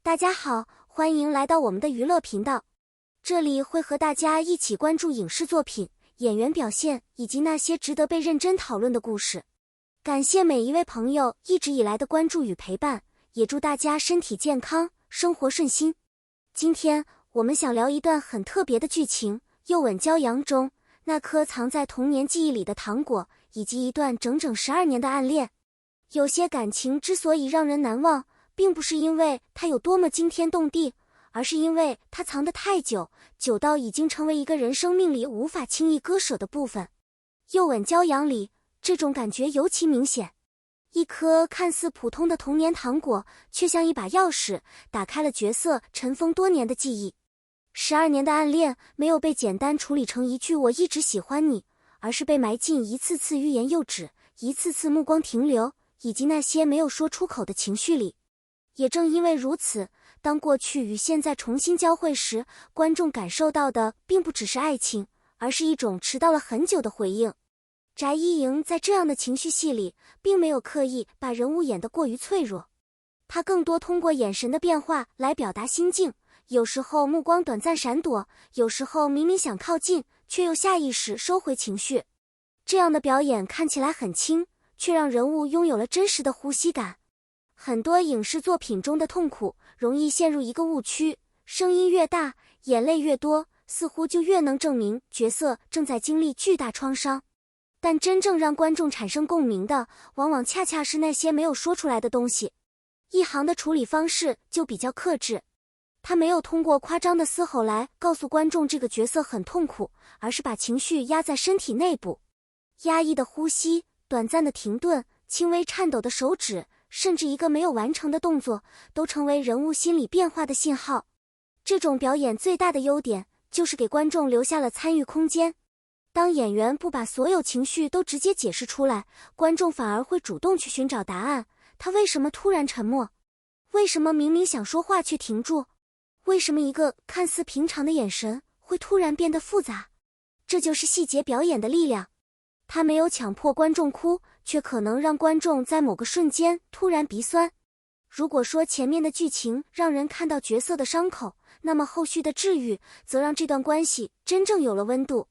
大家好，欢迎来到我们的娱乐频道，这里会和大家一起关注影视作品、演员表现以及那些值得被认真讨论的故事。感谢每一位朋友一直以来的关注与陪伴，也祝大家身体健康，生活顺心。今天我们想聊一段很特别的剧情，又吻骄阳中那颗藏在童年记忆里的糖果，以及一段整整12年的暗恋。有些感情之所以让人难忘，并不是因为它有多么惊天动地，而是因为它藏得太久，久到已经成为一个人生命里无法轻易割舍的部分。又吻骄阳里，这种感觉尤其明显。一颗看似普通的童年糖果，却像一把钥匙，打开了角色尘封多年的记忆。12年的暗恋没有被简单处理成一句我一直喜欢你，而是被埋进一次次欲言又止，一次次目光停留，以及那些没有说出口的情绪里。也正因为如此，当过去与现在重新交汇时，观众感受到的并不只是爱情，而是一种迟到了很久的回应。翟一莹在这样的情绪戏里，并没有刻意把人物演得过于脆弱，她更多通过眼神的变化来表达心境，有时候目光短暂闪躲，有时候明明想靠近，却又下意识收回情绪。这样的表演看起来很轻，却让人物拥有了真实的呼吸感。很多影视作品中的痛苦容易陷入一个误区，声音越大，眼泪越多，似乎就越能证明角色正在经历巨大创伤。但真正让观众产生共鸣的，往往恰恰是那些没有说出来的东西。一航的处理方式就比较克制，他没有通过夸张的嘶吼来告诉观众这个角色很痛苦，而是把情绪压在身体内部。压抑的呼吸，短暂的停顿，轻微颤抖的手指，甚至一个没有完成的动作，都成为人物心理变化的信号。这种表演最大的优点，就是给观众留下了参与空间。当演员不把所有情绪都直接解释出来，观众反而会主动去寻找答案。他为什么突然沉默？为什么明明想说话却停住？为什么一个看似平常的眼神会突然变得复杂？这就是细节表演的力量。他没有强迫观众哭，却可能让观众在某个瞬间突然鼻酸。如果说前面的剧情让人看到角色的伤口，那么后续的治愈则让这段关系真正有了温度。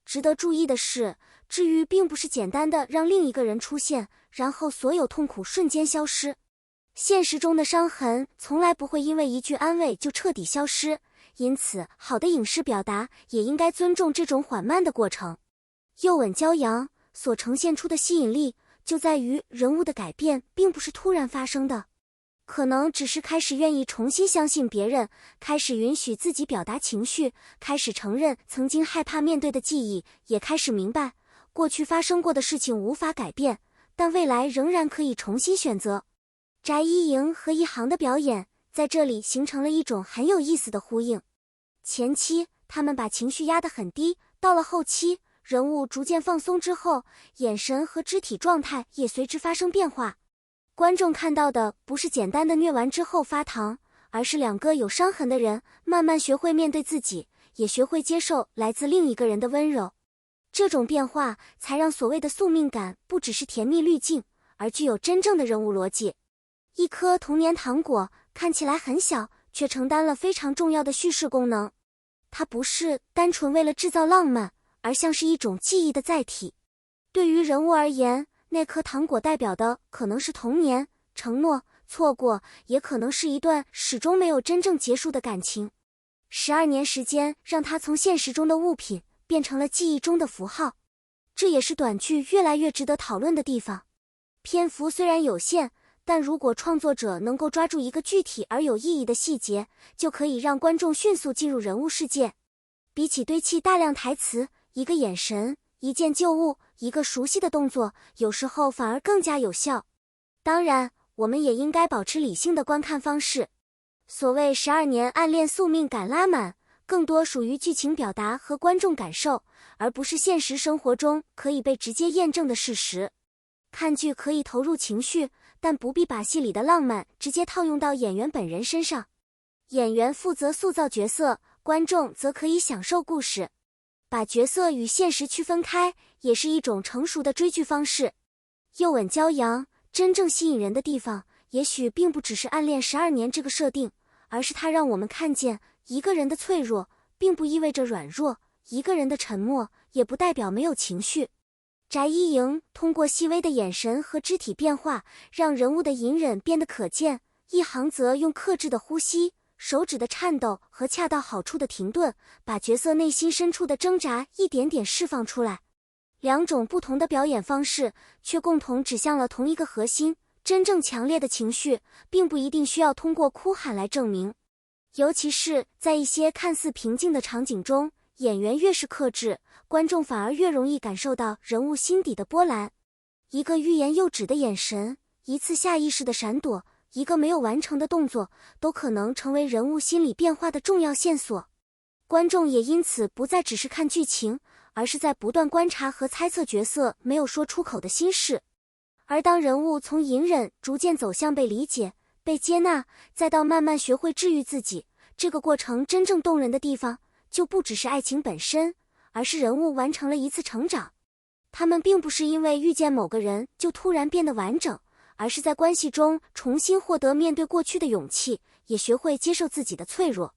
值得注意的是，治愈并不是简单的让另一个人出现，然后所有痛苦瞬间消失。现实中的伤痕从来不会因为一句安慰就彻底消失，因此好的影视表达也应该尊重这种缓慢的过程。又吻骄阳所呈现出的吸引力，就在于人物的改变并不是突然发生的，可能只是开始愿意重新相信别人，开始允许自己表达情绪，开始承认曾经害怕面对的记忆，也开始明白过去发生过的事情无法改变，但未来仍然可以重新选择。翟一莹和一航的表演在这里形成了一种很有意思的呼应。前期他们把情绪压得很低，到了后期人物逐渐放松之后，眼神和肢体状态也随之发生变化。观众看到的不是简单的虐完之后发糖，而是两个有伤痕的人慢慢学会面对自己，也学会接受来自另一个人的温柔。这种变化才让所谓的宿命感不只是甜蜜滤镜，而具有真正的人物逻辑。一颗童年糖果看起来很小，却承担了非常重要的叙事功能。它不是单纯为了制造浪漫，而像是一种记忆的载体。对于人物而言，那颗糖果代表的可能是童年、承诺、错过，也可能是一段始终没有真正结束的感情。12年时间让它从现实中的物品变成了记忆中的符号，这也是短剧越来越值得讨论的地方。篇幅虽然有限，但如果创作者能够抓住一个具体而有意义的细节，就可以让观众迅速进入人物世界。比起堆砌大量台词，一个眼神，一件旧物，一个熟悉的动作，有时候反而更加有效。当然，我们也应该保持理性的观看方式。所谓12年暗恋宿命感拉满，更多属于剧情表达和观众感受，而不是现实生活中可以被直接验证的事实。看剧可以投入情绪，但不必把戏里的浪漫直接套用到演员本人身上。演员负责塑造角色，观众则可以享受故事。把角色与现实区分开，也是一种成熟的追剧方式。又吻骄阳真正吸引人的地方，也许并不只是暗恋12年这个设定，而是它让我们看见一个人的脆弱，并不意味着软弱；一个人的沉默，也不代表没有情绪。翟一莹通过细微的眼神和肢体变化，让人物的隐忍变得可见；一行则用克制的呼吸、手指的颤抖和恰到好处的停顿，把角色内心深处的挣扎一点点释放出来。两种不同的表演方式，却共同指向了同一个核心：真正强烈的情绪，并不一定需要通过哭喊来证明。尤其是在一些看似平静的场景中，演员越是克制，观众反而越容易感受到人物心底的波澜。一个欲言又止的眼神，一次下意识的闪躲，一个没有完成的动作，都可能成为人物心理变化的重要线索。观众也因此不再只是看剧情，而是在不断观察和猜测角色没有说出口的心事。而当人物从隐忍逐渐走向被理解、被接纳，再到慢慢学会治愈自己，这个过程真正动人的地方，就不只是爱情本身，而是人物完成了一次成长。他们并不是因为遇见某个人就突然变得完整，而是在关系中重新获得面对过去的勇气，也学会接受自己的脆弱。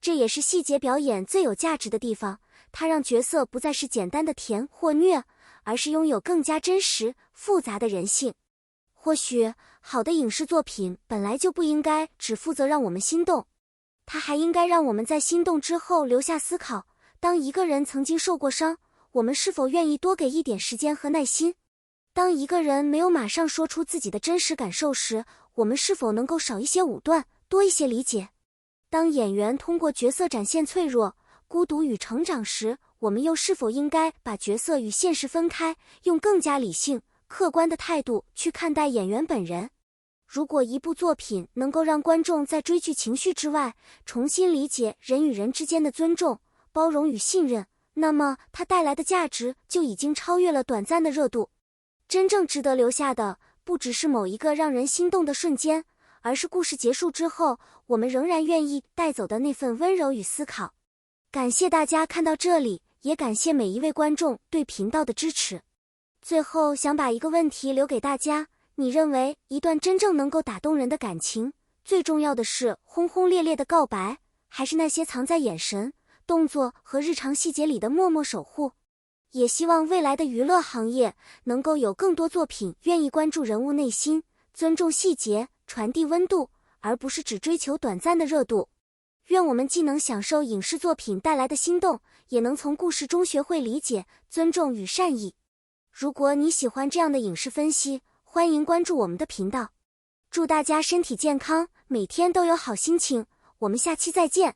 这也是细节表演最有价值的地方，它让角色不再是简单的甜或虐，而是拥有更加真实、复杂的人性。或许，好的影视作品本来就不应该只负责让我们心动，它还应该让我们在心动之后留下思考。当一个人曾经受过伤，我们是否愿意多给一点时间和耐心？当一个人没有马上说出自己的真实感受时，我们是否能够少一些武断，多一些理解？当演员通过角色展现脆弱、孤独与成长时，我们又是否应该把角色与现实分开，用更加理性、客观的态度去看待演员本人？如果一部作品能够让观众在追剧情绪之外，重新理解人与人之间的尊重、包容与信任，那么它带来的价值就已经超越了短暂的热度。真正值得留下的，不只是某一个让人心动的瞬间，而是故事结束之后，我们仍然愿意带走的那份温柔与思考。感谢大家看到这里，也感谢每一位观众对频道的支持。最后想把一个问题留给大家，你认为一段真正能够打动人的感情，最重要的是轰轰烈烈的告白，还是那些藏在眼神、动作和日常细节里的默默守护？也希望未来的娱乐行业能够有更多作品愿意关注人物内心，尊重细节，传递温度，而不是只追求短暂的热度。愿我们既能享受影视作品带来的心动，也能从故事中学会理解、尊重与善意。如果你喜欢这样的影视分析，欢迎关注我们的频道。祝大家身体健康，每天都有好心情。我们下期再见。